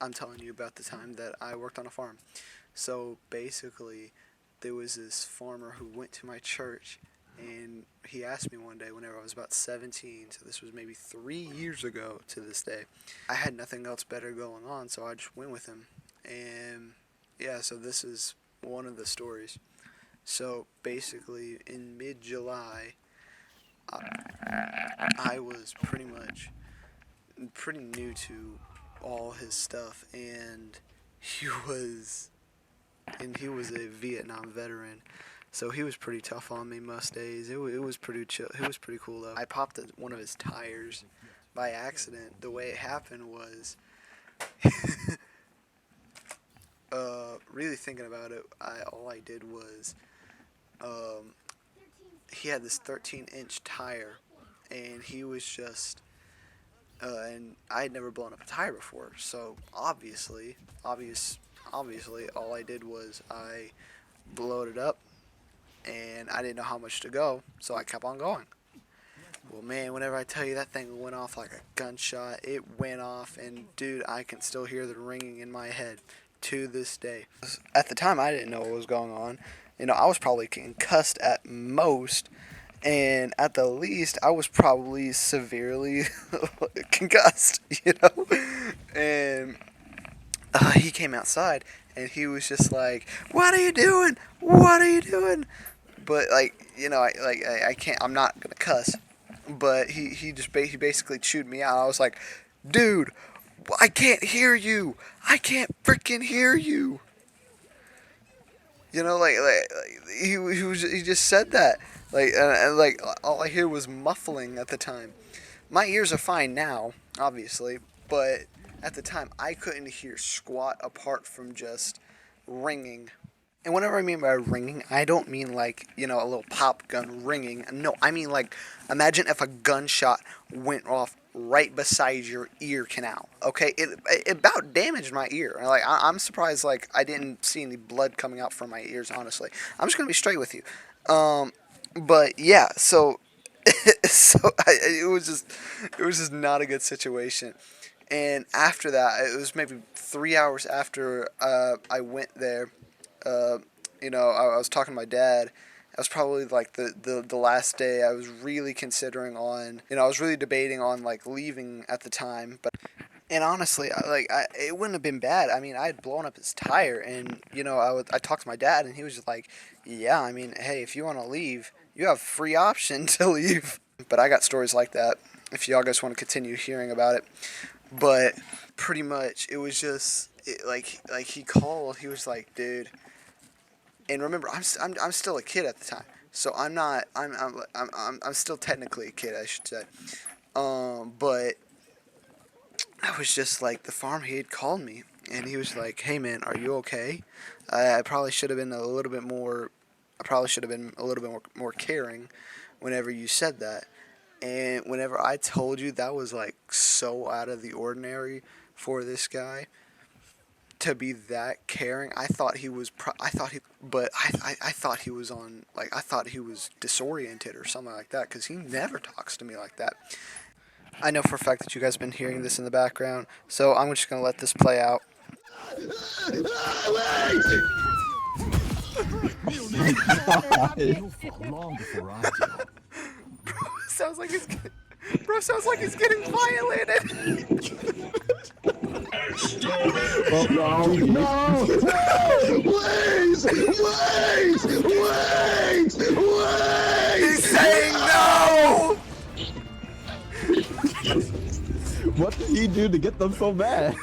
I'm telling you about the time that I worked on a farm. So basically, there was this farmer who went to my church, and he asked me one day whenever I was about 17, so this was maybe 3 years ago to this day. I had nothing else better going on, so I just went with him. And yeah, so this is one of the stories. So basically, in mid-July, I was pretty new to all his stuff, and he was he was a Vietnam veteran, so he was pretty tough on me most days. It was pretty chill. It was pretty cool though. I popped one of his tires by accident. The way it happened was, really thinking about it, all I did was, he had this 13-inch tire, and he was just, and I had never blown up a tire before, so obviously, all I did was I blowed it up, and I didn't know how much to go, so I kept on going. Well, man, whenever I tell you that thing went off like a gunshot, it went off, and dude, I can still hear the ringing in my head to this day. At the time, I didn't know what was going on. You know, I was probably concussed at most, and at the least, I was probably severely concussed, you know? And he came outside, and he was just like, "What are you doing? What are you doing?" But, like, you know, I can't, I'm not going to cuss. But he basically chewed me out. I was like, "Dude, I can't hear you. I can't freaking hear you." You know, he just said that. Like all I hear was muffling at the time. My ears are fine now, obviously, but at the time I couldn't hear squat apart from just ringing. And whenever I mean by ringing, I don't mean like, you know, a little pop gun ringing. No, I mean like, imagine if a gunshot went off right beside your ear canal. Okay, it about damaged my ear. Like I'm surprised like I didn't see any blood coming out from my ears. Honestly, I'm just gonna be straight with you. But yeah, so it was just not a good situation. And after that, it was maybe 3 hours after I went there. You know, I was talking to my dad. That was probably like the last day. I was really considering on, you know, I was really debating on like leaving at the time. But and honestly, it wouldn't have been bad. I mean, I had blown up his tire, and you know, I talked to my dad, and he was just like, "Yeah, I mean, hey, if you want to leave, you have free option to leave." But I got stories like that. If y'all guys want to continue hearing about it, but pretty much it was just like he called. He was like, "Dude." And remember, I'm still a kid at the time, so I'm not I'm still technically a kid, I should say. But I was just like, the farm, he had called me, and he was like, "Hey man, are you okay?" I probably should have been a little bit more. I probably should have been a little bit more caring whenever you said that. And whenever I told you, that was like so out of the ordinary for this guy to be that caring. I thought he was I thought he was on, like, I thought he was disoriented or something like that, because he never talks to me like that. I know for a fact that you guys have been hearing this in the background, so I'm just going to let this play out. Sounds like sounds like he's getting violated. Oh, no! Please! He's saying no! What did he do to get them so mad?